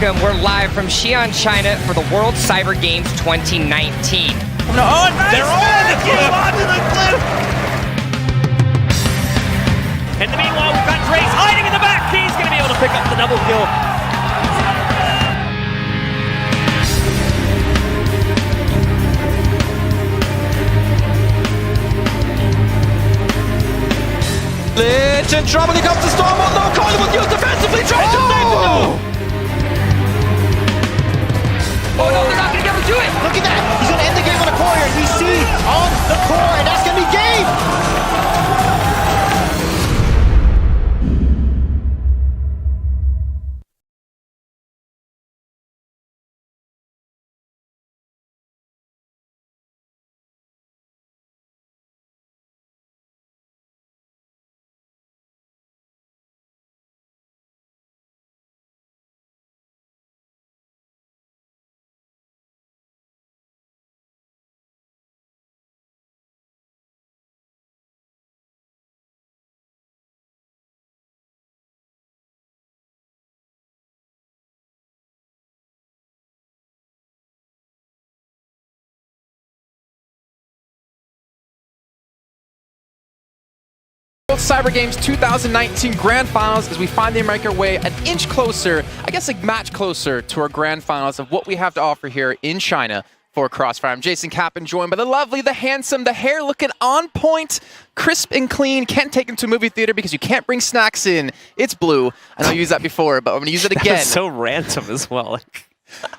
welcome. We're live from Xi'an, China for the World Cyber Games 2019. No, oh, nice! They're all the cliff! Onto the cliff! In the meanwhile, we've got Drace hiding in the back. He's going to be able to pick up the double kill. Lich in trouble, he comes to Storm, oh no, Colin was used defensively, trying to save the goal! Oh no, they're not going to be able to do it! Look at that! He's going to end the game on a core here. We see on the core, and that's going to be game! Cyber Games 2019 Grand Finals as we finally make our way an inch closer, I guess a match closer to our Grand Finals of what we have to offer here in China for Crossfire. I'm Jason Kappen, joined by the lovely, the handsome, the hair looking on point, crisp and clean. Can't take him to a movie theater because you can't bring snacks in. It's Blue. I know I used that before, but I'm going to use it again. That was so random as well.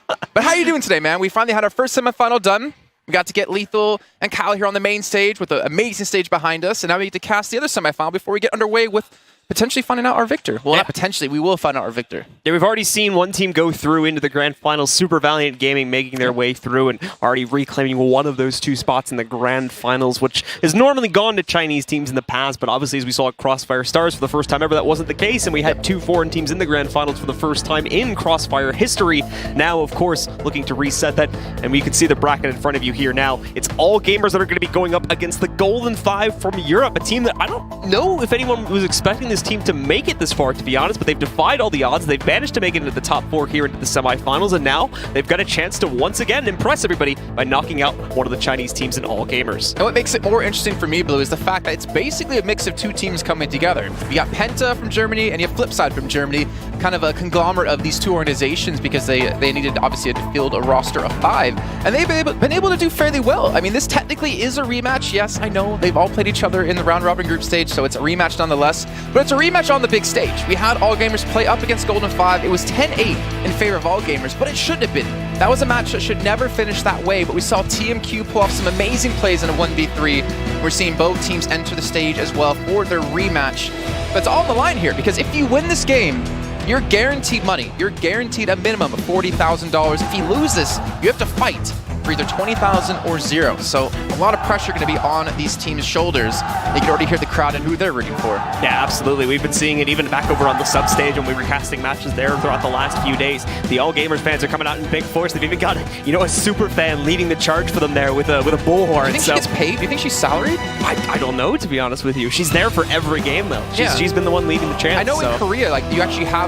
But how are you doing today, man? We finally had our first semifinal done. We got to get Lethal and Kyle here on the main stage with an amazing stage behind us, and now we get to cast the other semifinal before we get underway with potentially finding out our victor. Well, not potentially, we will find out our victor. Yeah, we've already seen one team go through into the Grand Finals, Super Valiant Gaming making their way through and already reclaiming one of those two spots in the Grand Finals, which has normally gone to Chinese teams in the past, but obviously as we saw at Crossfire Stars for the first time ever, that wasn't the case, and we had two foreign teams in the Grand Finals for the first time in Crossfire history. Now, of course, looking to reset that, and we can see the bracket in front of you here now. It's all gamers that are going to be going up against the Golden Five from Europe, a team that I don't know if anyone was expecting this team to make it this far, to be honest, but they've defied all the odds. They've managed to make it into the top four here into the semifinals, and now they've got a chance to once again impress everybody by knocking out one of the Chinese teams in all gamers. And what makes it more interesting for me, Blue, is the fact that it's basically a mix of two teams coming together. You got Penta from Germany and you have Flipside from Germany, kind of a conglomerate of these two organizations because they needed obviously to field a roster of 5, and they've been able to do fairly well. I mean, this technically is a rematch. Yes, I know they've all played each other in the round robin group stage, so it's a rematch nonetheless, but it's a rematch on the big stage. We had All Gamers play up against Golden 5. It was 10-8 in favor of All Gamers, but it shouldn't have been. That was a match that should never finish that way, but we saw TMQ pull off some amazing plays in a 1v3. We're seeing both teams enter the stage as well for their rematch. But it's all on the line here, because if you win this game, you're guaranteed money. You're guaranteed a minimum of $40,000. If you lose this, you have to fight for either $20,000 or 0. So a lot of pressure going to be on these teams' shoulders. You can already hear the crowd and who they're rooting for. Yeah, absolutely. We've been seeing it even back over on the sub-stage when we were casting matches there throughout the last few days. The All Gamers fans are coming out in big force. They've even got, a super fan leading the charge for them there with a bullhorn. Do you think she gets paid? Do you think she's salaried? I don't know, to be honest with you. She's there for every game, though. She's been the one leading the chance. I know in Korea, you actually have,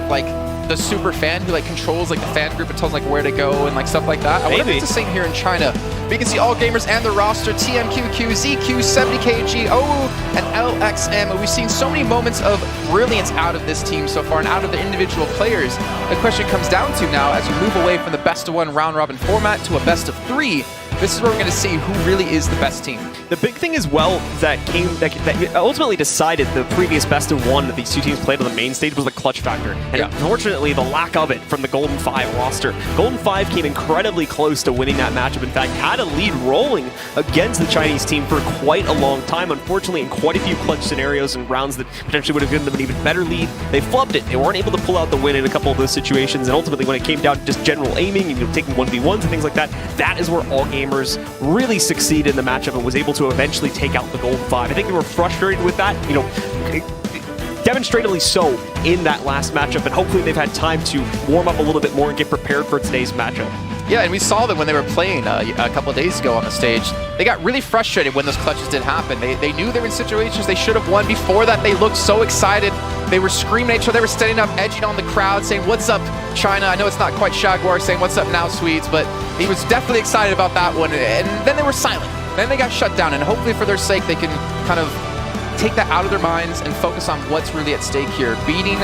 the super fan who controls the fan group and tells where to go and stuff like that. I wonder if it's the same here in China. But you can see All Gamers and the roster, TMQQ, ZQ, 70KG, OU, and LXM. We've seen so many moments of brilliance out of this team so far and out of the individual players. The question comes down to now, as you move away from the best of 1 round robin format to a best of 3, this is where we're going to see who really is the best team. The big thing as well that ultimately decided the previous best of 1 that these two teams played on the main stage was the clutch factor. And unfortunately, the lack of it from the Golden 5 roster. Golden 5 came incredibly close to winning that matchup. In fact, had a lead rolling against the Chinese team for quite a long time. Unfortunately, in quite a few clutch scenarios and rounds that potentially would have given them an even better lead, they flubbed it. They weren't able to pull out the win in a couple of those situations. And ultimately, when it came down to just general aiming and taking 1v1s and things like that, that is where All Gamers really succeeded in the matchup and was able to eventually take out the Golden 5. I think they were frustrated with that, demonstrably so in that last matchup, and hopefully they've had time to warm up a little bit more and get prepared for today's matchup. Yeah, and we saw them when they were playing a couple of days ago on the stage. They got really frustrated when those clutches did happen. They knew they were in situations they should have won. Before that, they looked so excited. They were screaming at each other. They were standing up, edging on the crowd, saying, "What's up, China?" I know it's not quite Shagwar saying, "What's up now, Swedes?" But he was definitely excited about that one. And then they were silent. Then they got shut down. And hopefully for their sake, they can kind of take that out of their minds and focus on what's really at stake here. Beating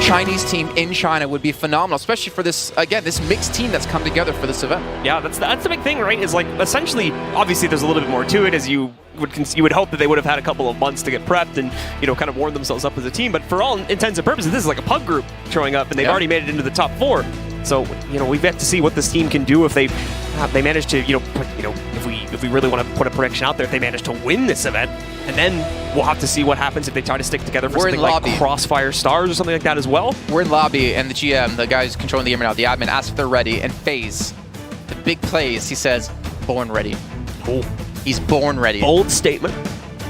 Chinese team in China would be phenomenal, especially for this, again, this mixed team that's come together for this event. Yeah, that's the big thing, right? Is like essentially, obviously, there's a little bit more to it, as you would hope that they would have had a couple of months to get prepped and kind of warm themselves up as a team. But for all intents and purposes, this is like a pug group showing up, and they've already made it into the top 4. So we've yet to see what this team can do if they manage to if we really want to put a prediction out there, if they manage to win this event, and then we'll have to see what happens if they try to stick together for something like Crossfire Stars or something like that as well. We're in lobby, and the GM, the guy who's controlling the game right now, the admin, asks if they're ready, and FaZe, the big plays, he says, "Born ready." Cool. He's born ready. Bold statement.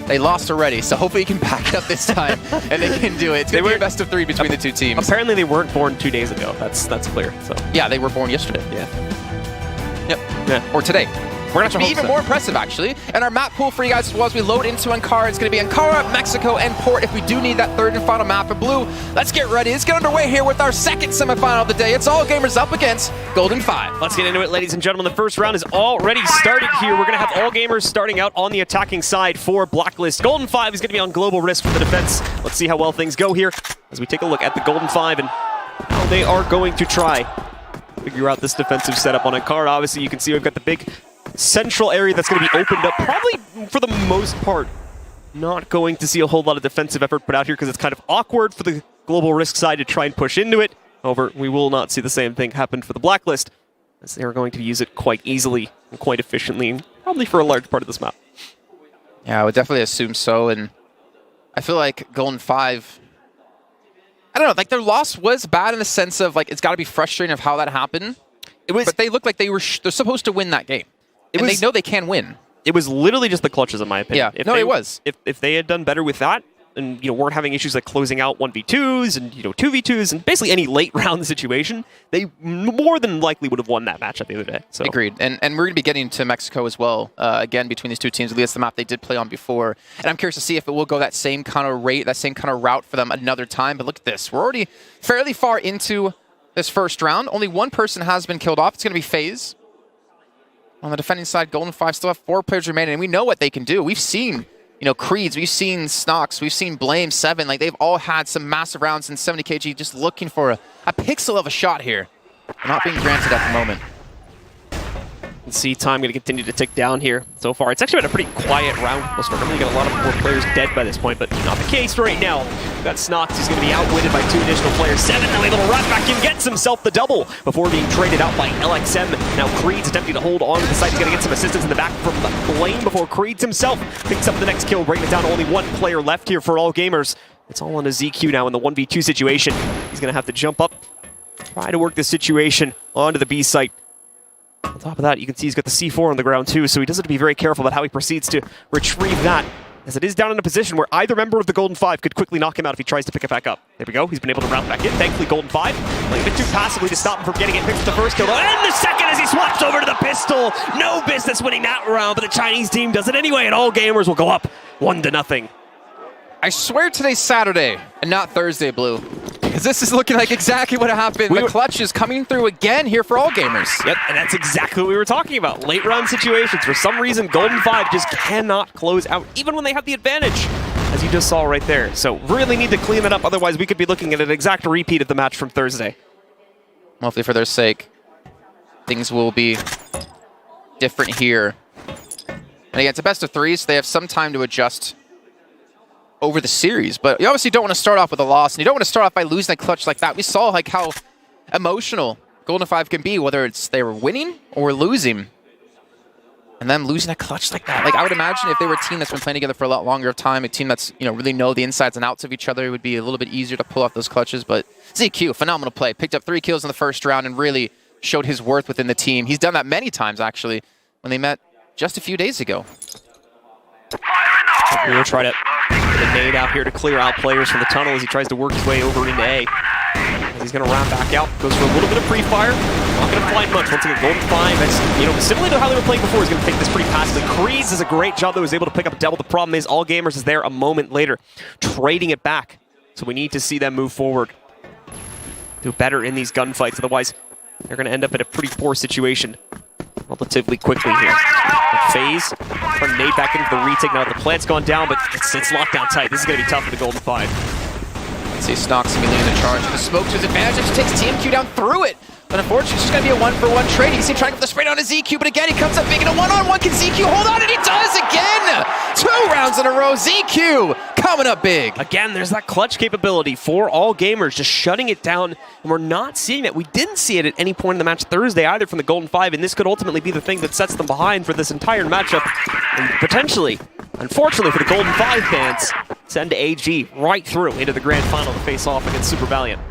They lost already, so hopefully he can back it up this time, and they can do it. It's going to be a best of 3 between the two teams. Apparently they weren't born 2 days ago. That's clear. So yeah, they were born yesterday. Yeah. Yep. Yeah. Or today. We're going to be even more impressive, actually. And our map pool for you guys as well as we load into Ankara. It's going to be Ankara, Mexico, and Port if we do need that third and final map. And Blue, let's get ready. Let's get underway here with our second semifinal of the day. It's All Gamers up against Golden 5. Let's get into it, ladies and gentlemen. The first round is already started here. We're going to have All Gamers starting out on the attacking side for Blacklist. Golden 5 is going to be on Global Risk for the defense. Let's see how well things go here as we take a look at the Golden 5 and how they are going to try figure out this defensive setup on Ankara. Obviously, you can see we've got the big central area that's going to be opened up. Probably, for the most part, not going to see a whole lot of defensive effort put out here because it's kind of awkward for the Global Risk side to try and push into it. However, we will not see the same thing happen for the Blacklist, as they are going to use it quite easily and quite efficiently, and probably for a large part of this map. Yeah, I would definitely assume so, and I feel like Golden 5, I don't know, like their loss was bad in the sense of like it's got to be frustrating of how that happened. But they look like they're supposed to win that game. And they know they can win. It was literally just the clutches, in my opinion. Yeah, it was. If they had done better with that, and weren't having issues like closing out 1v2s and 2v2s and basically any late round situation, they more than likely would have won that match at the other day. So agreed. And we're going to be getting to Mexico as well. Again, between these two teams, at least the map they did play on before. And I'm curious to see if it will go that same kind of rate, that same kind of route for them another time. But look at this. We're already fairly far into this first round. Only one person has been killed off. It's going to be FaZe. On the defending side, Golden 5 still have 4 players remaining, and we know what they can do. We've seen, Creeds, we've seen Snox, we've seen Blame, 7. Like, they've all had some massive rounds in 70 kg just looking for a pixel of a shot here. They're not being granted at the moment. You can see time going to continue to tick down here so far. It's actually been a pretty quiet round. Most normally got a lot of more players dead by this point, but not the case right now. We've got Snox, who's going to be outwitted by 2 additional players. 7 now able to run back and gets himself the double before being traded out by LXM. Now Creed's attempting to hold on to the site. He's going to get some assistance in the back from Blame before Creeds himself picks up the next kill, bringing it down to only 1 player left here for All Gamers. It's all on a ZQ now in the 1v2 situation. He's going to have to jump up, try to work this situation onto the B site. On top of that, you can see he's got the C4 on the ground too, so he does have to be very careful about how he proceeds to retrieve that, as it is down in a position where either member of the Golden 5 could quickly knock him out if he tries to pick it back up. There we go. He's been able to route back in. Thankfully, Golden 5 playing a bit too passively to stop him from getting it. Picks up the first kill, and the second as he swaps over to the pistol. No business winning that round, but the Chinese team does it anyway, and All Gamers will go up 1-0. I swear today's Saturday and not Thursday, Blue. Because this is looking like exactly what happened. The clutch is coming through again here for All Gamers. Yep, and that's exactly what we were talking about. Late round situations. For some reason, Golden 5 just cannot close out, even when they have the advantage, as you just saw right there. So really need to clean that up, otherwise we could be looking at an exact repeat of the match from Thursday. Hopefully for their sake, things will be different here. And again, it's a best of 3, so they have some time to adjust over the series, but you obviously don't want to start off with a loss, and you don't want to start off by losing a clutch like that. We saw like how emotional Golden 5 can be, whether it's they were winning or losing, and them losing a clutch like that. Like, I would imagine if they were a team that's been playing together for a lot longer of time, a team that's really know the insides and outs of each other, it would be a little bit easier to pull off those clutches. But ZQ, phenomenal play, picked up 3 kills in the first round and really showed his worth within the team. He's done that many times actually when they met just a few days ago. We'll try to get a nade out here to clear out players from the tunnel as he tries to work his way over into A. As he's going to round back out. Goes for a little bit of pre-fire. Not going to find much. Once again, Golden 5, as, you know, similar to how they were playing before, he's going to take this pretty passively. Creeds does a great job, though. He was able to pick up a double. The problem is All Gamers is there a moment later, trading it back. So we need to see them move forward. Do better in these gunfights. Otherwise, they're going to end up in a pretty poor situation relatively quickly here. FaZe, turn nade back into the retake. Now the plant's gone down, but it's locked down tight. This is going to be tough for the Golden 5. Let's see Snox immediately in the charge. The smoke to his advantage. It takes TMQ down through it. But unfortunately, it's just going to be a one-for-one trade. You see him trying to get the spray down to ZQ, but again, he comes up big in a one-on-one. Can ZQ hold on? And he does again! 2 rounds in a row. ZQ coming up big. Again, there's that clutch capability for All Gamers, just shutting it down, and we're not seeing it. We didn't see it at any point in the match Thursday either from the Golden 5, and this could ultimately be the thing that sets them behind for this entire matchup, and potentially, unfortunately for the Golden 5 fans, send AG right through into the grand final to face off against Super Valiant.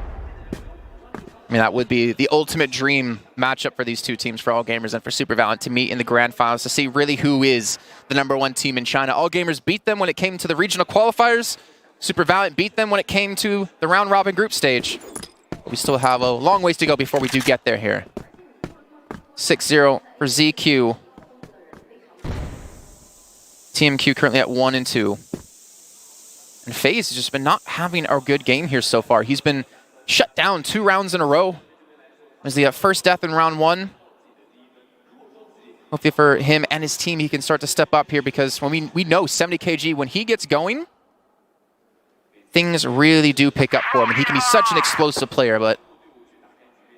I mean, that would be the ultimate dream matchup for these two teams, for All Gamers and for Super Valiant, to meet in the grand finals to see really who is the #1 team in China. All Gamers beat them when it came to the regional qualifiers. Super Valiant beat them when it came to the round-robin group stage. We still have a long ways to go before we do get there here. 6-0 for ZQ. TMQ currently at 1 and 2. And FaZe has just been not having a good game here so far. He's been shut down 2 rounds in a row. It was the first death in round 1. Hopefully for him and his team, he can start to step up here, because when we know 70kg, when he gets going, things really do pick up for him. And he can be such an explosive player, but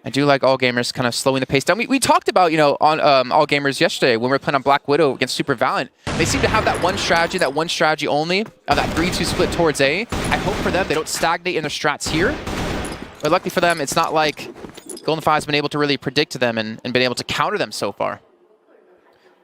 I do like All Gamers kind of slowing the pace down. We talked about, you know, on All Gamers yesterday when we were playing on Black Widow against Super Valiant. They seem to have that one strategy only, that 3-2 split towards A. I hope for them they don't stagnate in their strats here. But luckily for them, it's not like Golden 5 has been able to really predict them and been able to counter them so far.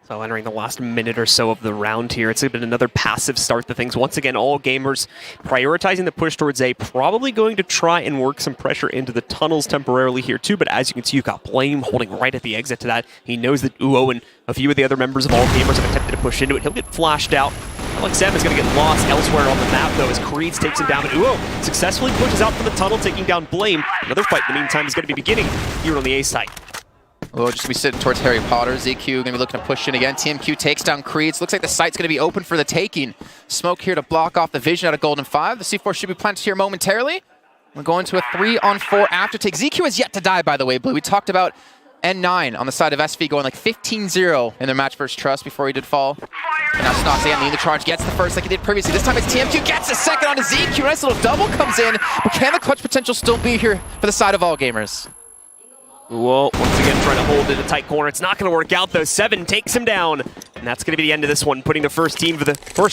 So entering the last minute or so of the round here, it's been another passive start to things. Once again, All Gamers prioritizing the push towards A, probably going to try and work some pressure into the tunnels temporarily here too, but as you can see, you've got Blame holding right at the exit to that. He knows that Uo and a few of the other members of All Gamers have attempted to push into it. He'll get flashed out. Alex M is going to get lost elsewhere on the map, though, as Creeds takes him down. And Uo successfully pushes out from the tunnel, taking down Blame. Another fight, in the meantime, is going to be beginning here on the A site. Uo just going to be sitting towards Harry Potter. ZQ going to be looking to push in again. TMQ takes down Creeds. Looks like the site's going to be open for the taking. Smoke here to block off the vision out of Golden 5. The C4 should be planted here momentarily. We're going to a 3-on-4 aftertake. ZQ has yet to die, by the way, Blue. We talked about N9 on the side of SV going like 15-0 in their match versus Trust before he did fall. And now Snox again leading the charge, gets the first like he did previously. This time it's TMQ, gets a second onto ZQ. Nice little double comes in, but can the clutch potential still be here for the side of All Gamers? Whoa, once again trying to hold in a tight corner. It's not going to work out though. 7 takes him down. And that's going to be the end of this one, putting the first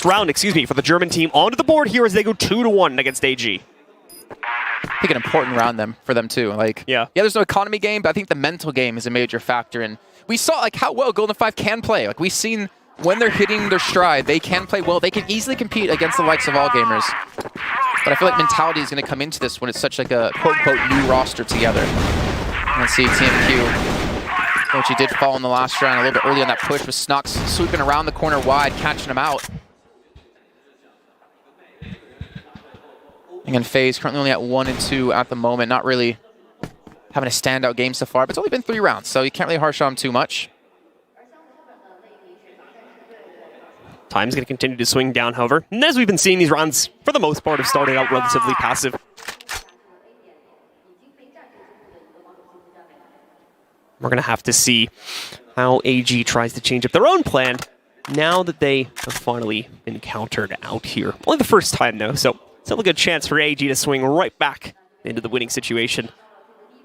round, for the German team onto the board here as they go 2-1 against AG. I think an important round for them too. Like, yeah, there's no economy game, but I think the mental game is a major factor. And we saw like how well Golden 5 can play. Like we've seen when they're hitting their stride, they can play well. They can easily compete against the likes of All Gamers. But I feel like mentality is going to come into this when it's such like a quote-unquote new roster together. Let's see TMQ, which he did fall in the last round a little bit early on that push, with Snox sweeping around the corner wide, catching him out. Again, FaZe currently only at 1 and 2 at the moment. Not really having a standout game so far, but it's only been 3 rounds, so you can't really harsh on him too much. Time's going to continue to swing down, however. And as we've been seeing, these rounds, for the most part, have started out relatively passive. We're going to have to see how AG tries to change up their own plan now that they have finally been countered out here. Only the first time, though, so still a good chance for AG to swing right back into the winning situation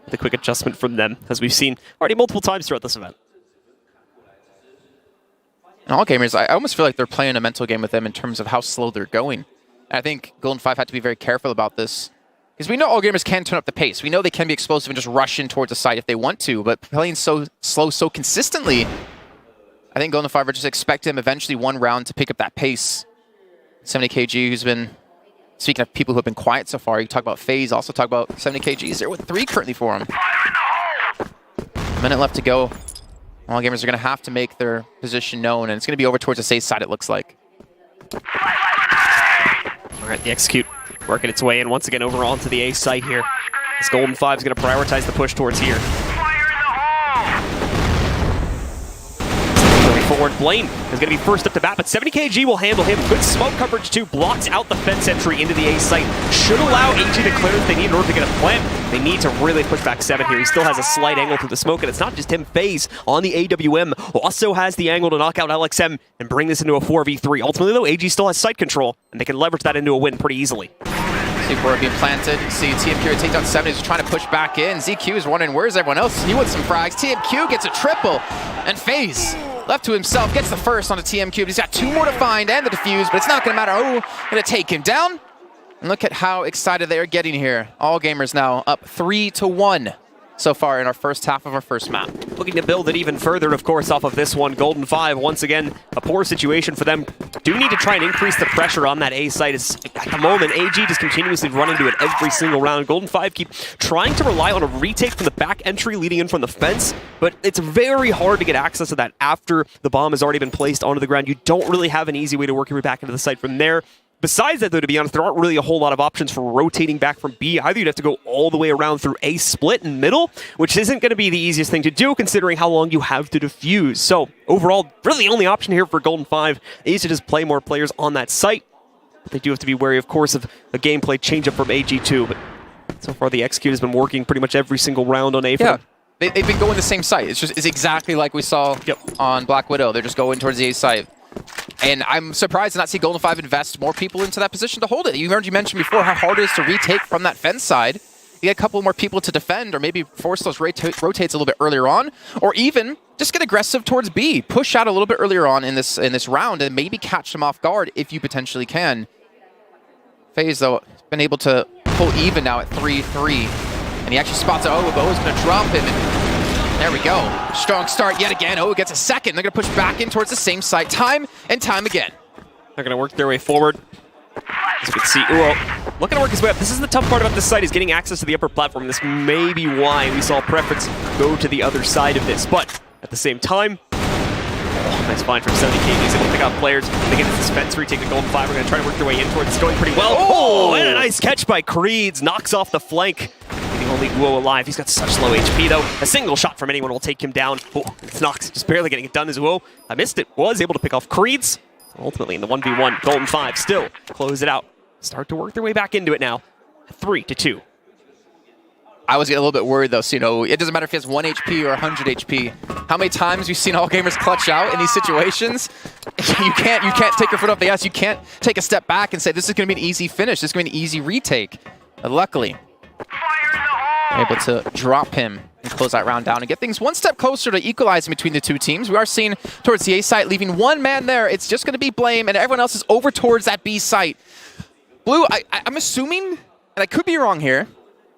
with a quick adjustment from them, as we've seen already multiple times throughout this event. And All Gamers, I almost feel like they're playing a mental game with them in terms of how slow they're going. And I think Golden 5 had to be very careful about this, because we know All Gamers can turn up the pace. We know they can be explosive and just rush in towards the site if they want to, but playing so slow so consistently, I think Golden 5 are just expect him eventually one round to pick up that pace. 70kg, who's been, speaking of people who have been quiet so far, you talk about FaZe, also talk about 70kg. 0-3 currently for him. A minute left to go. All Gamers are going to have to make their position known, and it's going to be over towards the safe side, it looks like. All right, the execute working its way in once again over onto the A site here. This Golden 5 is going to prioritize the push towards here. Going forward, Blaine is going to be first up to bat, but 70kg will handle him. Good smoke coverage too, blocks out the fence entry into the A site. Should allow AG the clearance they need in order to get a plant. They need to really push back 7 here. He still has a slight angle through the smoke, and it's not just him. FaZe on the AWM also has the angle to knock out LXM and bring this into a 4v3. Ultimately though, AG still has site control, and they can leverage that into a win pretty easily. C4 being planted. See TMQ take down 7. He's trying to push back in. ZQ is wondering where's everyone else. He wants some frags. TMQ gets a triple, and FaZe left to himself gets the first on the TMQ. But he's got 2 more to find and the defuse, but it's not going to matter. Oh, going to take him down. And look at how excited they are getting here. All gamers now up 3-1 so far in our first half of our first map. Looking to build it even further, of course, off of this one. Golden 5, once again, a poor situation for them. Do need to try and increase the pressure on that A site. At the moment, AG just continuously run into it every single round. Golden 5 keep trying to rely on a retake from the back entry leading in from the fence, but it's very hard to get access to that after the bomb has already been placed onto the ground. You don't really have an easy way to work your way back into the site from there. Besides that, though, to be honest, there aren't really a whole lot of options for rotating back from B. Either you'd have to go all the way around through A split in middle, which isn't going to be the easiest thing to do considering how long you have to defuse. So overall, really the only option here for Golden 5 is to just play more players on that site. But they do have to be wary, of course, of a gameplay change-up from AG2. But so far, the execute has been working pretty much every single round on A. Yeah, they've been going the same site. It's exactly like we saw on Black Widow. They're just going towards the A site. And I'm surprised to not see Golden 5 invest more people into that position to hold it. You mentioned before how hard it is to retake from that fence side. You get a couple more people to defend, or maybe force those rotates a little bit earlier on, or even just get aggressive towards B. Push out a little bit earlier on in this round and maybe catch them off guard if you potentially can. FaZe, though, been able to pull even now at 3-3. And he actually spots O, but O's going to drop him. There we go. Strong start yet again. Oh, gets a second. They're going to push back in towards the same site time and time again. They're going to work their way forward. As we can see, Uo looking to work his way up. This is the tough part about this site, is getting access to the upper platform. This may be why we saw preference go to the other side of this. But at the same time, nice find from 70kg. He's able to pick out players. They get this fence retake the Golden 5. We're going to try to work their way in towards. It's going pretty well. Oh, and a nice catch by Creeds. Knocks off the flank. Only Uo alive. He's got such low HP though. A single shot from anyone will take him down. Oh, it's Nox just barely getting it done as Uo. I missed it. Was able to pick off Creeds. Ultimately in the 1v1, Golden 5 still close it out. Start to work their way back into it now. 3-2. I was getting a little bit worried though, so it doesn't matter if he has 1 HP or 100 HP. How many times we've seen all gamers clutch out in these situations? You can't take your foot off the gas. You can't take a step back and say this is going to be an easy finish. This is going to be an easy retake. But luckily, able to drop him and close that round down and get things one step closer to equalizing between the two teams. We are seeing towards the A site, leaving one man there. It's just going to be Blame, and everyone else is over towards that B site. Blue, I'm assuming, and I could be wrong here,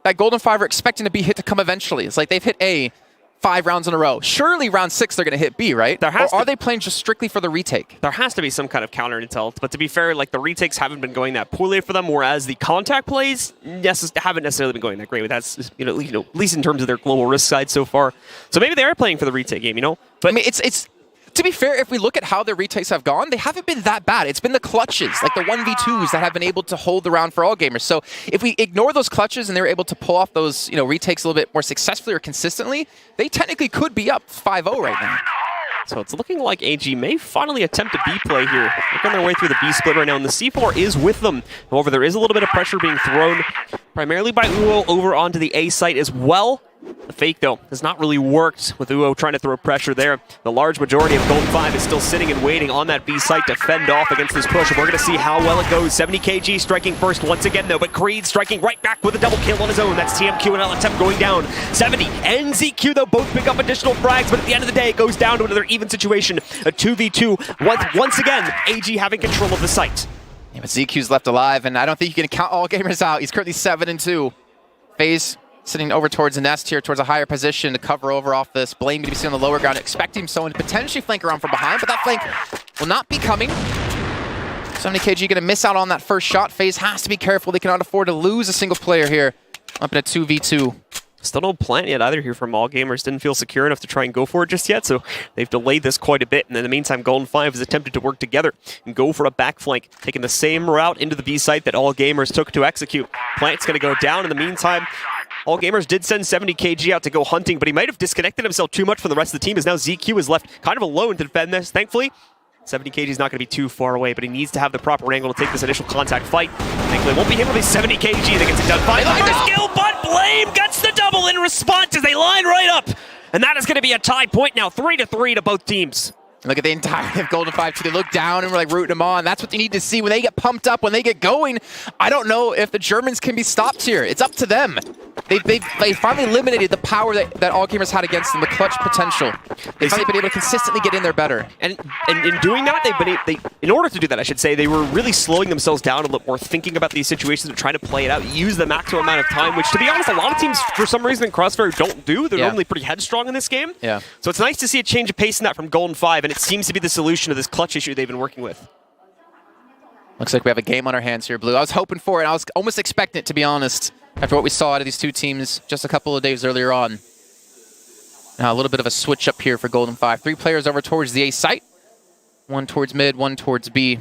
that Golden 5 are expecting the B hit to come eventually. It's like they've hit A 5 rounds in a row. Surely round 6 they're going to hit B, right? Or are they playing just strictly for the retake? There has to be some kind of counter intel, but to be fair, like the retakes haven't been going that poorly for them, whereas the contact plays haven't necessarily been going that great. But that's at least in terms of their global risk side so far. So maybe they are playing for the retake game, But I mean, it's to be fair, if we look at how their retakes have gone, they haven't been that bad. It's been the clutches, like the 1v2s, that have been able to hold the round for all gamers. So if we ignore those clutches and they're able to pull off those retakes a little bit more successfully or consistently, they technically could be up 5-0 right now. So it's looking like AG may finally attempt a B play here. Working their way through the B split right now, and the C4 is with them. However, there is a little bit of pressure being thrown, primarily by Uo over onto the A site as well. The fake, though, has not really worked with Uo trying to throw pressure there. The large majority of Golden 5 is still sitting and waiting on that B site to fend off against this push. And we're going to see how well it goes. 70kg striking first once again, though, but Creed striking right back with a double kill on his own. That's TMQ and LXM going down. 70 and ZQ, though, both pick up additional frags, but at the end of the day, it goes down to another even situation. A 2v2. Once again, AG having control of the site. Yeah, but ZQ's left alive, and I don't think you can count all gamers out. He's currently 7-2. FaZe sitting over towards the nest here, towards a higher position to cover over off this. Blame to be seen on the lower ground, expecting someone to potentially flank around from behind, but that flank will not be coming. 70kg going to miss out on that first shot. FaZe has to be careful. They cannot afford to lose a single player here. Up in a 2v2. Still no plant yet either here from all gamers. Didn't feel secure enough to try and go for it just yet, so they've delayed this quite a bit. And in the meantime, Golden 5 has attempted to work together and go for a back flank, taking the same route into the B site that all gamers took to execute. Plant's going to go down. In the meantime, All Gamers did send 70kg out to go hunting, but he might have disconnected himself too much from the rest of the team, as now ZQ is left kind of alone to defend this. Thankfully, 70kg is not going to be too far away, but he needs to have the proper angle to take this initial contact fight. Thankfully, it won't be him, it'll be 70kg that gets it done. By the skill, but Blame gets the double in response as they line right up. And that is going to be a tie point now, 3-3 to both teams. Look at the entirety of Golden 5 too. They look down and we're like rooting them on. That's what they need to see when they get pumped up, when they get going. I don't know if the Germans can be stopped here. It's up to them. They finally eliminated the power that All Gamers had against them, the clutch potential. They've finally been able to consistently get in there better. And in doing that, in order to do that, I should say, they were really slowing themselves down a little more, thinking about these situations and trying to play it out, use the maximum amount of time, which, to be honest, a lot of teams, for some reason, in Crossfire don't do. They're normally pretty headstrong in this game. Yeah. So it's nice to see a change of pace in that from Golden 5, and it seems to be the solution to this clutch issue they've been working with. Looks like we have a game on our hands here, Blue. I was hoping for it. I was almost expecting it, to be honest, after what we saw out of these two teams just a couple of days earlier on. Now a little bit of a switch up here for Golden 5. 3 players over towards the A site. 1 towards mid, 1 towards B.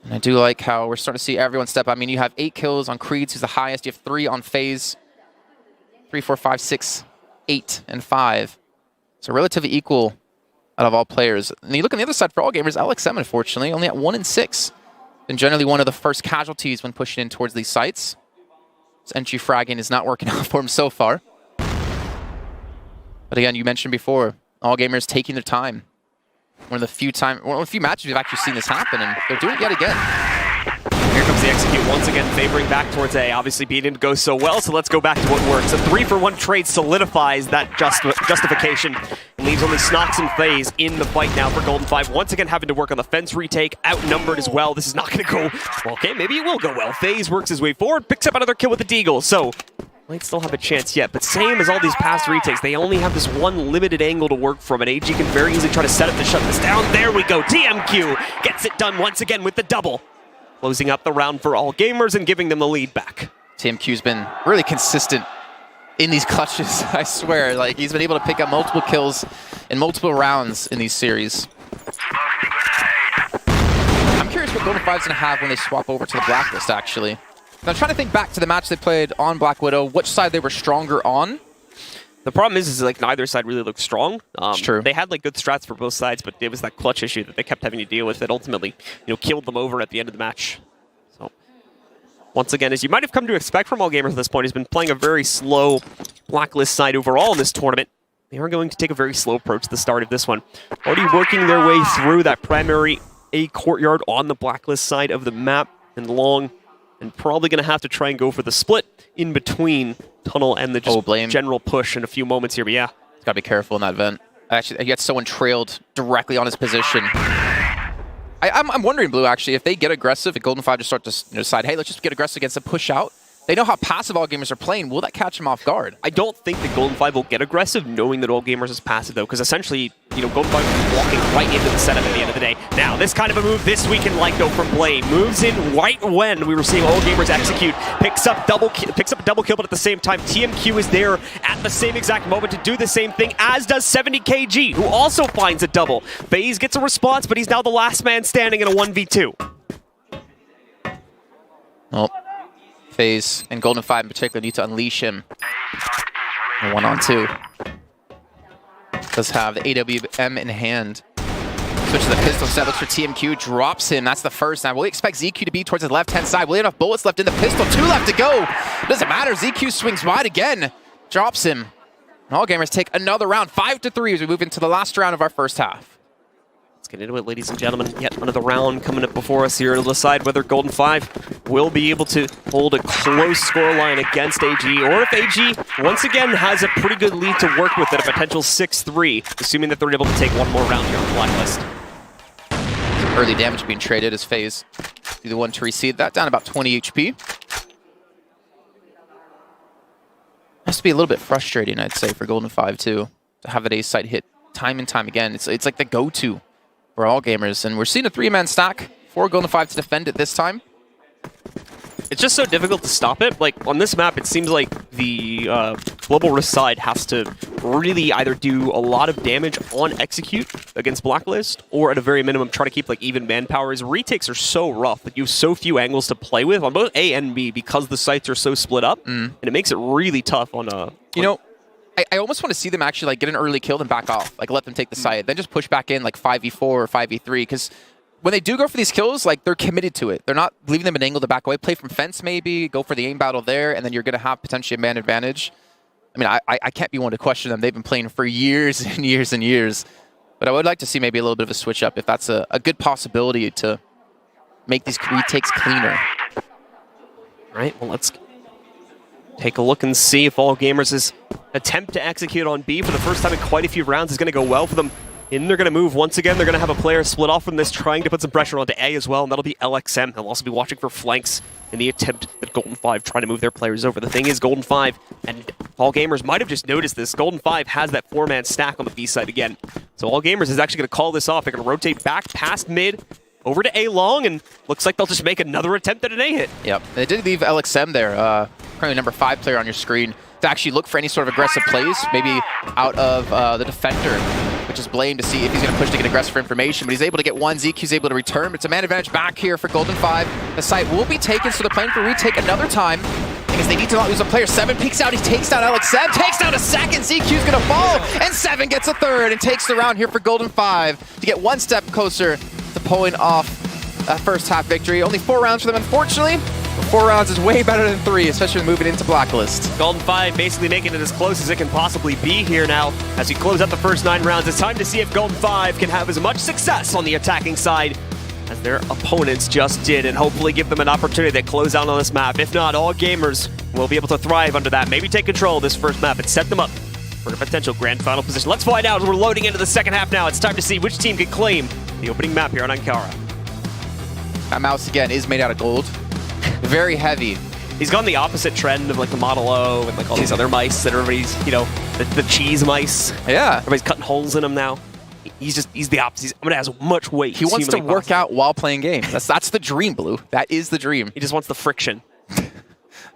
And I do like how we're starting to see everyone step up. I mean, you have 8 kills on Creeds, who's the highest. You have 3 on FaZe. 3, 4, 5, 6, 8, and 5. So relatively equal out of all players. And you look on the other side for All Gamers, LXM, unfortunately, only at 1 and 6. And generally one of the first casualties when pushing in towards these sites. His entry fragging is not working out for him so far. But again, you mentioned before, All Gamers taking their time. One of the few matches we've actually seen this happen, and they're doing it yet again. Here comes the execute once again, favoring back towards A. Obviously, B didn't go so well, so let's go back to what works. A 3-for-1 trade solidifies that justification. And leaves only Snox and FaZe in the fight now for Golden 5. Once again, having to work on the fence retake, outnumbered as well. This is not going to go well. Okay, maybe it will go well. FaZe works his way forward, picks up another kill with the Deagle. So might still have a chance yet, but same as all these past retakes, they only have this one limited angle to work from, and AG can very easily try to set up to shut this down. There we go. TMQ gets it done once again with the double. Closing up the round for All Gamers and giving them the lead back. TMQ's been really consistent in these clutches, I swear. Like, he's been able to pick up multiple kills in multiple rounds in these series. I'm curious what Golden 5's going to have when they swap over to the Blacklist, actually. I'm trying to think back to the match they played on Black Widow, which side they were stronger on. The problem is like neither side really looked strong. It's true. They had like good strats for both sides, but it was that clutch issue that they kept having to deal with that ultimately, killed them over at the end of the match. So once again, as you might have come to expect from All Gamers at this point, he's been playing a very slow Blacklist side overall in this tournament. They are going to take a very slow approach to the start of this one. Already working their way through that primary A courtyard on the Blacklist side of the map and long. And probably going to have to try and go for the split in between Tunnel and the general push in a few moments here. But yeah, he's got to be careful in that vent. Actually, he gets someone trailed directly on his position. I'm wondering, Blue, actually, if they get aggressive, if Golden 5 just start to decide, hey, let's just get aggressive against the push out. They know how passive All Gamers are playing. Will that catch them off guard? I don't think that Golden 5 will get aggressive, knowing that All Gamers is passive, though, because essentially, Golden 5 is walking right into the setup at the end of the day. Now, this kind of a move this week in like, though, from Blade. Moves in right when we were seeing All Gamers execute. Picks up a double kill, but at the same time, TMQ is there at the same exact moment to do the same thing, as does 70kg, who also finds a double. FaZe gets a response, but he's now the last man standing in a 1v2. Well, FaZe and Golden 5 in particular need to unleash him. 1-on-2. Does have the AWM in hand. Switches the pistol set, looks for TMQ, drops him. That's the first. Now, will we expect ZQ to be towards the left-hand side? Will he have enough bullets left in the pistol? 2 left to go. Doesn't matter. ZQ swings wide again. Drops him. And All Gamers take another round, 5-3, as we move into the last round of our first half. Let's get into it, ladies and gentlemen. Yet another round coming up before us here to decide whether Golden 5 will be able to hold a close scoreline against AG, or if AG once again has a pretty good lead to work with at a potential 6-3, assuming that they're able to take one more round here on the Blacklist. Early damage being traded as FaZe be the one to receive that, down about 20 HP. Has to be a little bit frustrating, I'd say, for Golden 5 too, to have that A site hit time and time again. It's like the go-to for All Gamers, and we're seeing a 3-man stack for Golden 5 to defend it this time. It's just so difficult to stop it. Like, on this map, it seems like the Global Rift side has to really either do a lot of damage on execute against Blacklist, or at a very minimum try to keep like even manpower. His retakes are so rough, but you have so few angles to play with on both A and B because the sites are so split up, and it makes it really tough on a... You know, I almost want to see them actually like get an early kill and back off, like let them take the site, then just push back in like 5v4 or 5v3, because when they do go for these kills, like they're committed to it. They're not leaving them an angle to back away. Play from fence maybe, go for the aim battle there, and then you're going to have potentially a man advantage. I mean, I can't be one to question them. They've been playing for years and years and years. But I would like to see maybe a little bit of a switch up if that's a good possibility to make these retakes cleaner. All right, well, let's take a look and see if All Gamers' attempt to execute on B for the first time in quite a few rounds is going to go well for them. And they're going to move once again. They're going to have a player split off from this, trying to put some pressure onto A as well, and that'll be LXM. They'll also be watching for flanks in the attempt at Golden 5 trying to move their players over. The thing is, Golden 5, and All Gamers might have just noticed this, Golden 5 has that 4-man stack on the B side again. So All Gamers is actually going to call this off. They're going to rotate back past mid, over to A long, and looks like they'll just make another attempt at an A hit. Yep, they did leave LXM there, currently number 5 player on your screen, to actually look for any sort of aggressive plays, maybe out of the defender, which is Blame, to see if he's going to push to get aggressive for information, but he's able to get one. ZQ's able to return, but it's a man advantage back here for Golden 5. The site will be taken, so they're planning for retake another time, because they need to not lose a player. 7 peeks out, he takes down LXM, takes down a second, ZQ's going to fall, and 7 gets a third, and takes the round here for Golden 5 to get one step closer to pulling off that first half victory. Only 4 rounds for them, unfortunately. 4 rounds is way better than 3, especially moving into Blacklist. Golden 5 basically making it as close as it can possibly be here now. As we close out the first 9 rounds, it's time to see if Golden 5 can have as much success on the attacking side as their opponents just did, and hopefully give them an opportunity to close out on this map. If not, All Gamers will be able to thrive under that. Maybe take control of this first map and set them up for a potential grand final position. Let's find out as we're loading into the second half now. It's time to see which team can claim the opening map here on Ankara. That mouse, again, is made out of gold. Very heavy. He's gone the opposite trend of like the Model O and like all these other mice that everybody's, you know, the cheese mice. Yeah. Everybody's cutting holes in them now. He's the opposite. I'm gonna have as much weight. He wants to work out while playing games. That's the dream, Blue. That is the dream. He just wants the friction.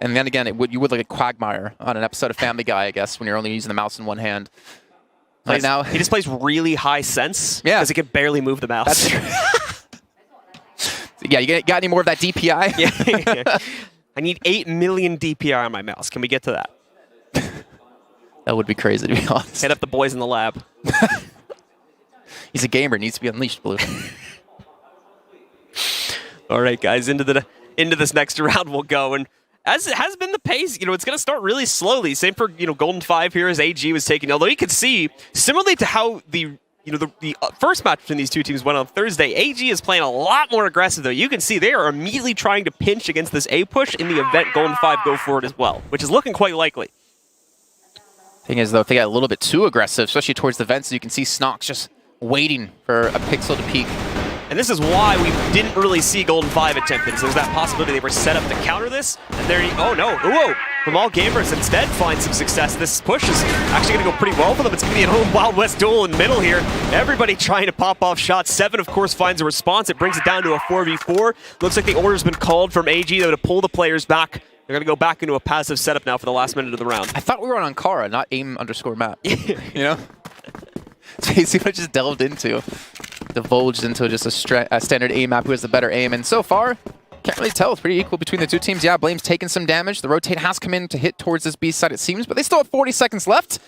And then again, you would like a Quagmire on an episode of Family Guy, I guess, when you're only using the mouse in one hand. Right now, he just plays really high sense. Yeah. Because he can barely move the mouse. That's true. Yeah, you got any more of that DPI? Yeah. I need 8 million DPI on my mouse. Can we get to that? That would be crazy, to be honest. Hit up the boys in the lab. He's a gamer. Needs to be unleashed, Blue. All right, guys. Into this next round we'll go. And as it has been the pace, you know, it's going to start really slowly. Same for, you know, Golden 5 here as AG was taking. Although you could see, similarly to how the first match between these two teams went on Thursday, AG is playing a lot more aggressive, though. You can see they are immediately trying to pinch against this A push in the event Golden 5 go for it as well, which is looking quite likely. Thing is, though, if they got a little bit too aggressive, especially towards the vents, you can see Snox just waiting for a pixel to peek. And this is why we didn't really see Golden 5 attempt it. So there's that possibility they were set up to counter this. And there, oh no, whoa! From All Gamers instead find some success. This push is actually going to go pretty well for them. It's going to be an own Wild West duel in the middle here. Everybody trying to pop off shots. 7, of course, finds a response. It brings it down to a 4v4. Looks like the order's been called from AG, though, to pull the players back. They're going to go back into a passive setup now for the last minute of the round. I thought we were on Ankara, not aim_map. You know? It's basically what I just delved into. Divulged into just a standard aim map. Who has the better aim? And so far, can't really tell. It's pretty equal between the two teams. Yeah, Blame's taken some damage. The rotate has come in to hit towards this B side, it seems, but they still have 40 seconds left.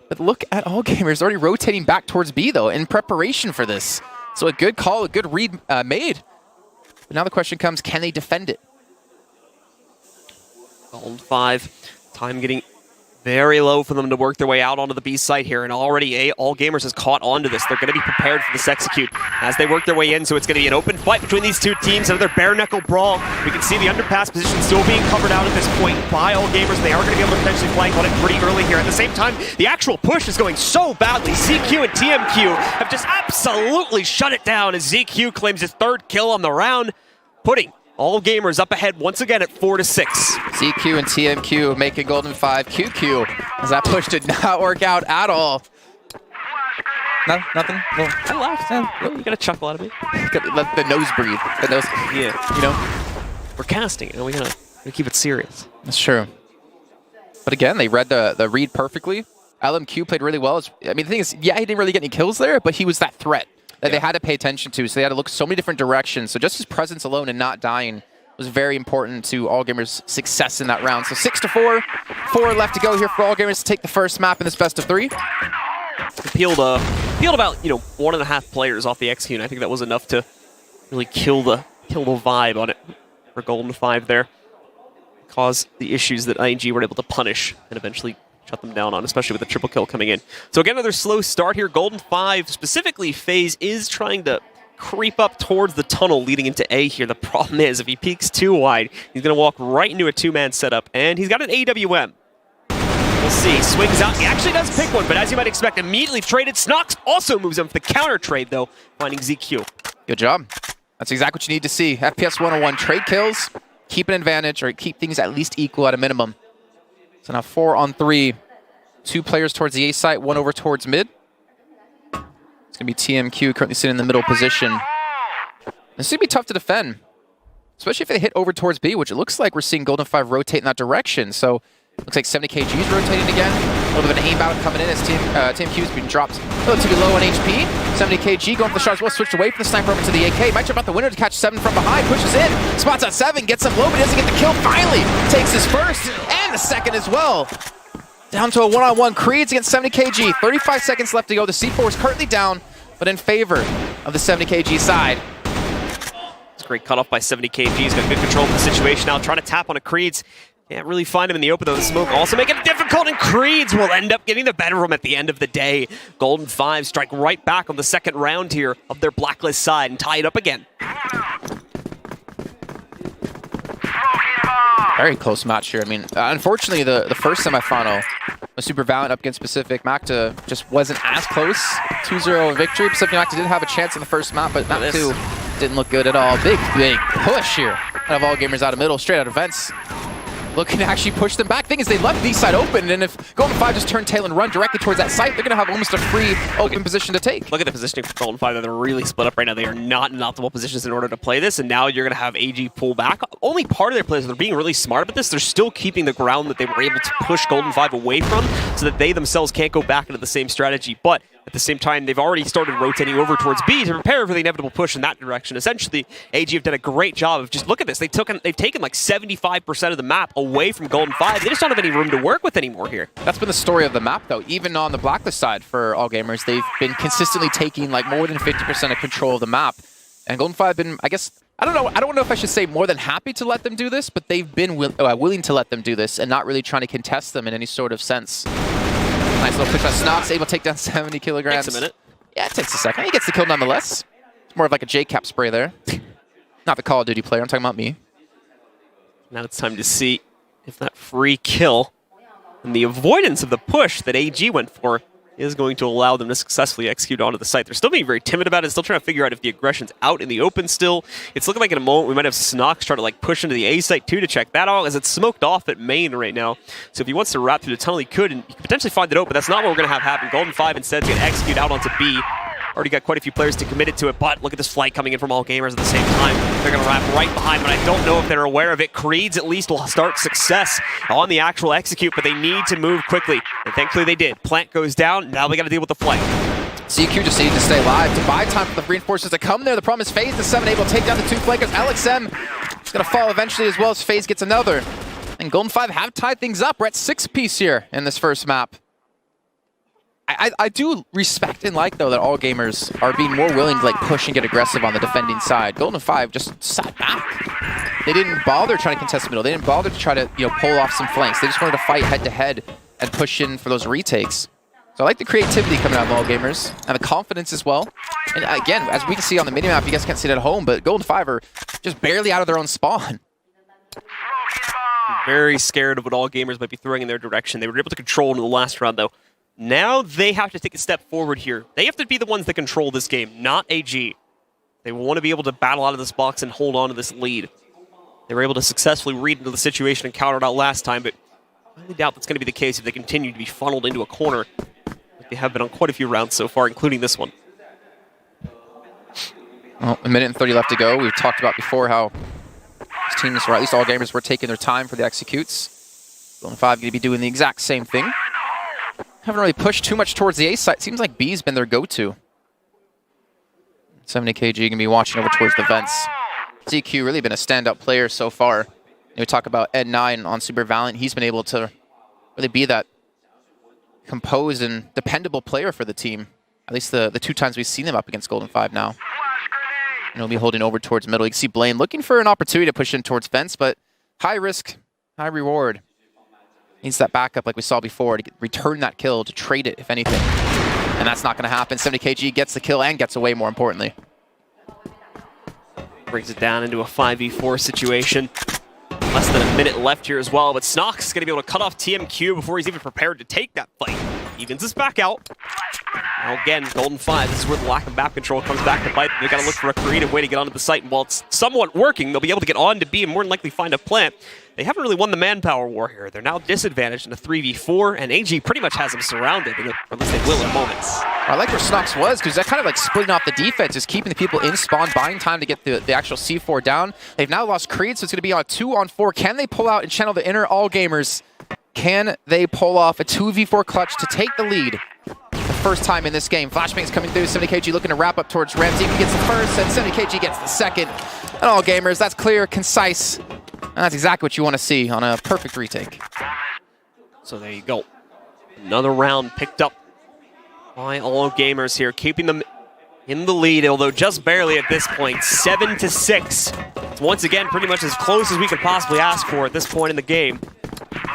But look at All Gamers already rotating back towards B, though, in preparation for this. So a good call, a good read made. But now the question comes, can they defend it? Golden 5, time getting very low for them to work their way out onto the B site here, and already All Gamers has caught onto this. They're going to be prepared for this execute as they work their way in, so it's going to be an open fight between these two teams. Another bare-knuckle brawl. We can see the underpass position still being covered out at this point by All Gamers, and they are going to be able to potentially flank on it pretty early here. At the same time, the actual push is going so badly. ZQ and TMQ have just absolutely shut it down as ZQ claims his 3rd kill on the round, putting All Gamers up ahead once again at 4-6. ZQ and TMQ making Golden 5 QQ, as that push did not work out at all. No, nothing? Well, I laughed. You got a chuckle out of me. Let the nose breathe. The nose, yeah. You know? We're casting it, and we gotta keep it serious. That's true. But again, they read the read perfectly. LMQ played really well. I mean, the thing is, yeah, he didn't really get any kills there, but he was that threat that they had to pay attention to. So they had to look so many different directions. So just his presence alone and not dying was very important to All Gamers' success in that round. So 6-4, 4 left to go here for All Gamers to take the first map in this best of 3. Peeled about 1.5 players off the Xi'an. I think that was enough to really kill the vibe on it for Golden 5 there. Cause the issues that ING were able to punish and eventually shut them down on, especially with the triple kill coming in. So again, another slow start here. Golden 5, specifically FaZe, is trying to creep up towards the tunnel leading into A here. The problem is, if he peeks too wide, he's going to walk right into a 2-man setup, and he's got an AWM. We'll see. Swings out. He actually does pick one, but as you might expect, immediately traded. Snox also moves him for the counter trade, though, finding ZQ. Good job. That's exactly what you need to see. FPS 101, trade kills, keep an advantage, or keep things at least equal at a minimum. So now 4 on 3. 2 players towards the A site, 1 over towards mid. It's going to be TMQ currently sitting in the middle position. This is going to be tough to defend, especially if they hit over towards B, which it looks like we're seeing Golden 5 rotate in that direction. So looks like 70kg is rotating again. A little bit of an aim battle coming in as TMQ's been dropped relatively low on HP. 70kg going for the shot as well, switched away from the sniper over to the AK. Might jump out the window to catch 7 from behind, pushes in, spots out 7, gets him low, but doesn't get the kill. Finally takes his first and the second as well. Down to a 1-on-1. Creeds against 70kg. 35 seconds left to go. The C4 is currently down, but in favor of the 70kg side. It's a great cutoff by 70kg. He's got good control of the situation now, trying to tap on a Creeds. Can't really find him in the open, though. The smoke also making it difficult, and Creeds will end up getting the better of him at the end of the day. Golden 5 strike right back on the second round here of their blacklist side and tie it up again. Very close match here. I mean, unfortunately, the first semifinal was Super Valiant up against Pacific. Macta just wasn't as close. 2-0 victory. Pacific Macta did have a chance in the first map, but map 2 didn't look good at all. Big push here out of All Gamers out of middle, straight out of vents. Looking to actually push them back. Thing is, they left the side open, and if Golden 5 just turn tail and run directly towards that site, they're going to have almost a free open position to take. Look at the positioning for Golden 5. They're really split up right now. They are not in optimal positions in order to play this, and now you're going to have AG pull back. Only part of their players, they're being really smart about this. They're still keeping the ground that they were able to push Golden 5 away from so that they themselves can't go back into the same strategy. But at the same time, they've already started rotating over towards B to prepare for the inevitable push in that direction. Essentially, AG have done a great job of just, look at this, they've taken like 75% of the map away from Golden 5. They just don't have any room to work with anymore here. That's been the story of the map, though. Even on the blacklist side for All Gamers, they've been consistently taking like more than 50% of control of the map. And Golden 5 have been, I guess, I don't know if I should say more than happy to let them do this, but they've been willing to let them do this and not really trying to contest them in any sort of sense. Nice little push by Snox, able to take down 70 kilograms. Takes a minute. Yeah, it takes a second. He gets the kill nonetheless. It's more of like a J-cap spray there. Not the Call of Duty player, I'm talking about me. Now it's time to see if that free kill and the avoidance of the push that AG went for is going to allow them to successfully execute onto the site. They're still being very timid about it, still trying to figure out if the aggression's out in the open still. It's looking like in a moment we might have Snox try to like push into the A site too to check that out, as it's smoked off at main right now. So if he wants to wrap through the tunnel, he could, and he could potentially find it open. That's not what we're going to have happen. Golden 5 instead is going to execute out onto B. Already got quite a few players to commit it to it, but look at this flight coming in from All Gamers at the same time. They're going to wrap right behind, but I don't know if they're aware of it. Creeds at least will start success on the actual execute, but they need to move quickly. And thankfully they did. Plant goes down, now we got to deal with the flight. CQ just needed to stay alive to buy time for the reinforcements to come there. The problem is FaZe, the 7 able to take down the 2 flankers. LXM is going to fall eventually as well as FaZe gets another. And Golden 5 have tied things up. We're at 6-piece here in this first map. I do respect and like, though, that All Gamers are being more willing to like push and get aggressive on the defending side. Golden 5 just sat back. They didn't bother trying to contest the middle. They didn't bother to try to pull off some flanks. They just wanted to fight head-to-head and push in for those retakes. So I like the creativity coming out of All Gamers and the confidence as well. And again, as we can see on the minimap, you guys can't see it at home, but Golden 5 are just barely out of their own spawn. Very scared of what All Gamers might be throwing in their direction. They were able to control in the last round, though. Now they have to take a step forward here. They have to be the ones that control this game, not AG. They want to be able to battle out of this box and hold on to this lead. They were able to successfully read into the situation and counter it out last time, but I highly doubt that's going to be the case if they continue to be funneled into a corner like they have been on quite a few rounds so far, including this one. Well, 1 minute and 30 left to go. We've talked about before how these teams, or at least All Gamers, were taking their time for the executes. Golden 5 going to be doing the exact same thing. Haven't really pushed too much towards the A side. Seems like B's been their go-to. 70kg going to be watching over towards the vents. ZQ really been a standout player so far. We talk about Ed9 on Super Valiant. He's been able to really be that composed and dependable player for the team. At least the 2 times we've seen him up against Golden 5 now. And he'll be holding over towards middle. You can see Blaine looking for an opportunity to push in towards fence, but high risk, high reward. Needs that backup like we saw before to return that kill, to trade it, if anything. And that's not going to happen. 70kg gets the kill and gets away, more importantly. Brings it down into a 5v4 situation. Less than a minute left here as well, but Snox is going to be able to cut off TMQ before he's even prepared to take that fight. Evens us back out. Now again, Golden 5, this is where the lack of map control comes back to bite. They've got to look for a creative way to get onto the site, and while it's somewhat working, they'll be able to get on to B and more than likely find a plant. They haven't really won the manpower war here. They're now disadvantaged in a 3v4, and AG pretty much has them surrounded, or at least they will in moments. I like where Snox was, because that kind of like splitting off the defense, is keeping the people in spawn, buying time to get the actual C4 down. They've now lost Creed, so it's going to be on a 2-on-4. Can they pull out and channel the inner all gamers? Can they pull off a 2v4 clutch to take the lead? The first time in this game. Flashbang's coming through. 70kg looking to wrap up towards Ramsey. He gets the first, and 70kg gets the second. And all gamers, that's clear, concise. And that's exactly what you want to see on a perfect retake. So there you go. Another round picked up by all gamers here, keeping them in the lead, although just barely at this point, 7-6. It's once again pretty much as close as we could possibly ask for at this point in the game.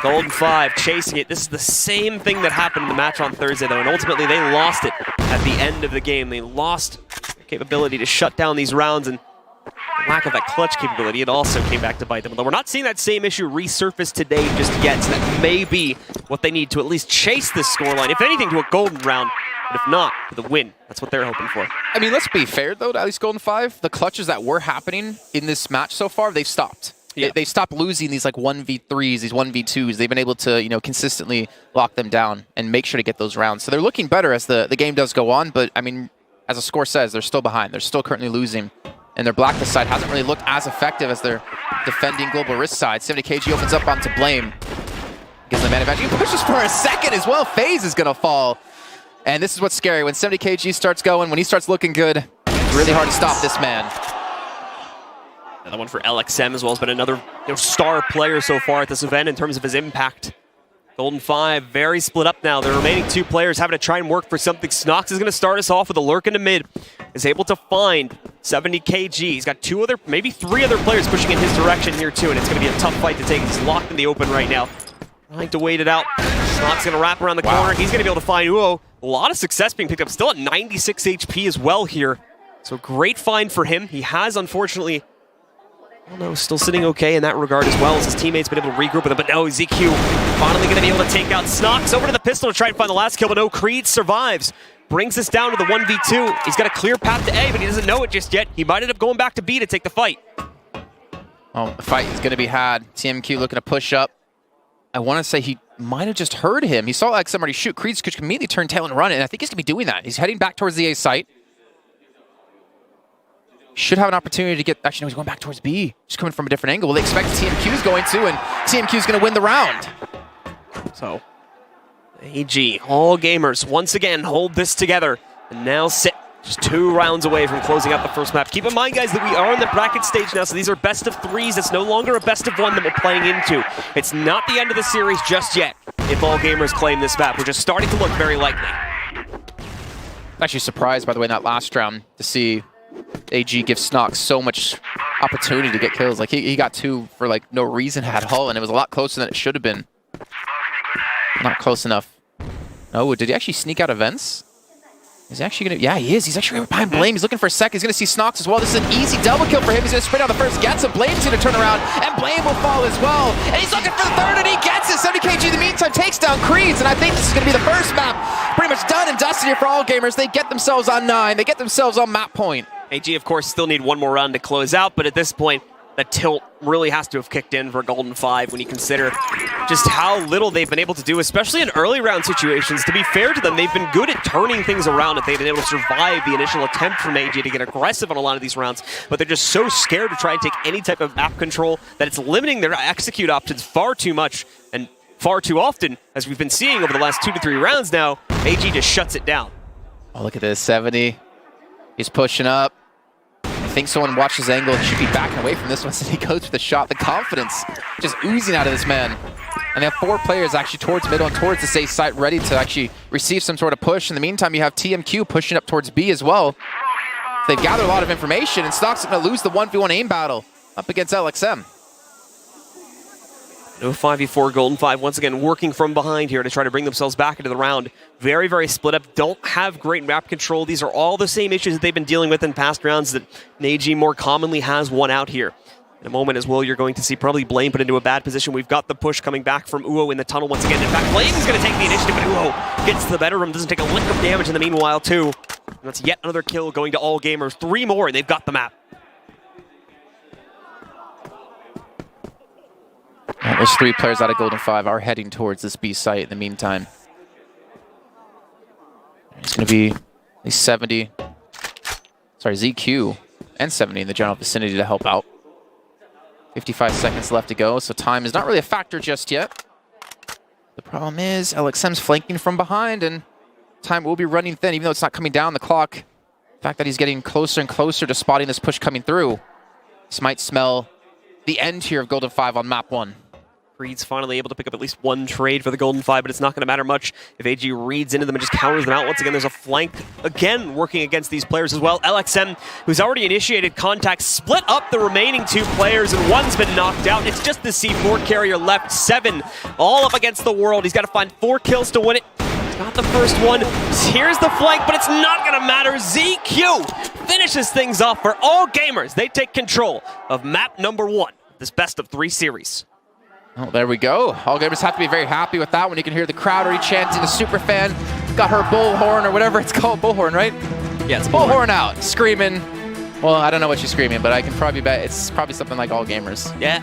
Golden 5 chasing it. This is the same thing that happened in the match on Thursday, though, and ultimately they lost it at the end of the game. They lost the capability to shut down these rounds, and the lack of that clutch capability, it also came back to bite them. Although we're not seeing that same issue resurface today just yet, so that may be what they need to at least chase this scoreline, if anything, to a golden round, but if not, to the win. That's what they're hoping for. I mean, let's be fair, though, to at least Golden 5. The clutches that were happening in this match so far, they've stopped. Yeah. They stopped losing these like 1v3s, these 1v2s. They've been able to, you know, consistently lock them down and make sure to get those rounds. So they're looking better as the game does go on, but I mean, as the score says, they're still behind. They're still currently losing. And their Blacklist side hasn't really looked as effective as their defending Global Risk side. 70kg opens up onto Blame. Gives them an advantage. He pushes for a second as well. FaZe is going to fall. And this is what's scary. When 70kg starts going, when he starts looking good, it's really hard to stop this man. Another one for LXM as well. Has been another star player so far at this event in terms of his impact. Golden 5 very split up now. The remaining 2 players having to try and work for something. Snox is going to start us off with a lurk into mid. Is able to find 70kg. He's got 2 other, maybe 3 other players pushing in his direction here too, and it's going to be a tough fight to take. He's locked in the open right now. Trying to wait it out. Snox going to wrap around the corner. He's going to be able to find Uo. A lot of success being picked up. Still at 96 HP as well here. So great find for him. He has unfortunately... well, no, still sitting okay in that regard as well, as his teammates been able to regroup with him. But no, ZQ finally going to be able to take out Snox. Over to the pistol to try and find the last kill, but no, Creed survives. Brings us down to the 1v2. He's got a clear path to A, but he doesn't know it just yet. He might end up going back to B to take the fight. Oh, the fight is going to be had. TMQ looking to push up. I want to say he might have just heard him. He saw like somebody shoot. Creed could immediately turn tail and run it, and I think he's going to be doing that. He's heading back towards the A site. Should have an opportunity to get... actually, no, he's going back towards B. Just coming from a different angle. Well, they expect TMQ's going to, and TMQ's going to win the round. So, AG, all gamers, once again, hold this together. And now sit just 2 rounds away from closing out the first map. Keep in mind, guys, that we are in the bracket stage now, so these are best of 3s. It's no longer a best of 1 that we're playing into. It's not the end of the series just yet, if all gamers claim this map. We're just starting to look very likely. I'm actually surprised, by the way, in that last round to see... AG gives Snox so much opportunity to get kills. Like he got 2 for like no reason at all, and it was a lot closer than it should have been. Not close enough. Oh, did he actually sneak out events? Is he actually gonna? Yeah, he is. He's actually behind Blame. He's looking for a second. He's gonna see Snox as well. This is an easy double kill for him. He's gonna sprint out the first, gets him. Blame's gonna turn around, and Blame will fall as well. And he's looking for the third, and he gets it. 70kg in the meantime takes down Creeds, and I think this is gonna be the first map pretty much done and dusted here for all gamers. They get themselves on 9. They get themselves on map point. AG, of course, still need 1 more round to close out, but at this point, the tilt really has to have kicked in for Golden 5 when you consider just how little they've been able to do, especially in early round situations. To be fair to them, they've been good at turning things around if they've been able to survive the initial attempt from AG to get aggressive on a lot of these rounds, but they're just so scared to try and take any type of map control that it's limiting their execute options far too much, and far too often, as we've been seeing over the last 2 to 3 rounds now, AG just shuts it down. Oh, look at this, 70. He's pushing up. I think someone watched his angle. He should be backing away from this one, so he goes for the shot. The confidence just oozing out of this man. And they have 4 players actually towards middle and towards the safe site, ready to actually receive some sort of push. In the meantime, you have TMQ pushing up towards B as well. They've gathered a lot of information, and Stock's going to lose the 1v1 aim battle up against LXM. No 5v4 Golden 5 once again working from behind here to try to bring themselves back into the round. Very, very split up. Don't have great map control. These are all the same issues that they've been dealing with in past rounds that AG more commonly has won out here. In a moment as well, you're going to see probably Blame put into a bad position. We've got the push coming back from Uo in the tunnel once again. In fact, Blame is going to take the initiative, but Uo gets the better of him. Doesn't take a lick of damage in the meanwhile, too. And that's yet another kill going to All Gamers. 3 more, and they've got the map. Well, those 3 players out of Golden 5 are heading towards this B site in the meantime. It's going to be at least 70. Sorry, ZQ and 70 in the general vicinity to help out. 55 seconds left to go, so time is not really a factor just yet. The problem is LXM's flanking from behind, and time will be running thin, even though it's not coming down the clock. The fact that he's getting closer and closer to spotting this push coming through. This might smell the end here of Golden 5 on map 1. Creed's finally able to pick up at least 1 trade for the Golden 5, but it's not going to matter much if AG reads into them and just counters them out. Once again, there's a flank again working against these players as well. LXM, who's already initiated contact, split up the remaining 2 players, and one's been knocked out. It's just the C4 carrier left. 7 all up against the world. He's got to find 4 kills to win it. He's got the first one. Here's the flank, but it's not going to matter. ZQ finishes things off for All Gamers. They take control of map number 1, this best of 3 series. Oh, there we go. All Gamers have to be very happy with that one. You can hear the crowd already chanting. The super fan got her bullhorn or whatever it's called. Bullhorn, right? Yeah, it's bullhorn out, screaming. Well, I don't know what she's screaming, but I can probably bet it's probably something like All Gamers. Yeah,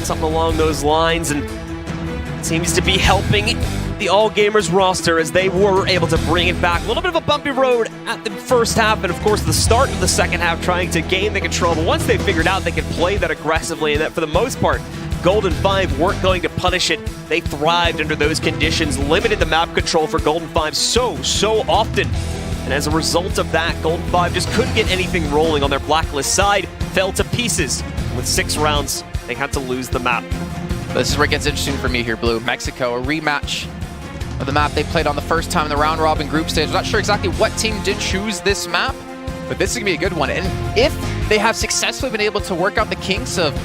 something along those lines, and it seems to be helping the All Gamers roster as they were able to bring it back. A little bit of a bumpy road at the first half, and of course the start of the second half trying to gain the control. But once they figured out they could play that aggressively, and that for the most part, Golden 5 weren't going to punish it. They thrived under those conditions, limited the map control for Golden 5 so often. And as a result of that, Golden 5 just couldn't get anything rolling on their blacklist side, fell to pieces. With 6 rounds, they had to lose the map. This is where it gets interesting for me here, Blue. Mexico, a rematch of the map they played on the first time in the round robin group stage. I'm not sure exactly what team did choose this map, but this is gonna be a good one. And if they have successfully been able to work out the kinks of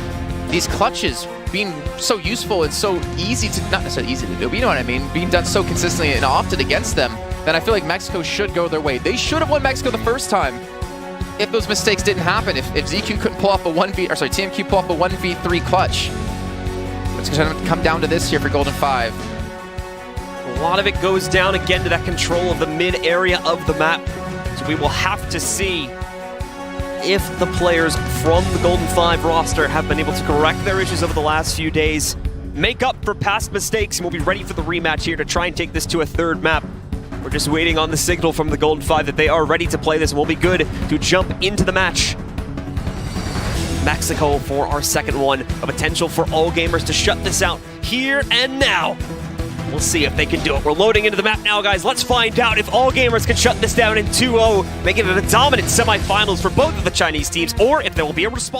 these clutches being so useful and so easy to, not necessarily easy to do, but you know what I mean, being done so consistently and often against them, then I feel like Mexico should go their way. They should have won Mexico the first time if those mistakes didn't happen. If ZQ couldn't pull off a TMQ pull off a 1v3 clutch. It's going to come down to this here for Golden 5. A lot of it goes down again to that control of the mid area of the map. So we will have to see if the players from the Golden 5 roster have been able to correct their issues over the last few days, make up for past mistakes, and we'll be ready for the rematch here to try and take this to a 3rd map. We're just waiting on the signal from the Golden 5 that they are ready to play this, and we'll be good to jump into the match. Mexico for our 2nd one, a potential for All Gamers to shut this out here and now. We'll see if they can do it. We're loading into the map now, guys. Let's find out if All Gamers can shut this down in 2-0, making it a dominant semifinals for both of the Chinese teams, or if there will be a response.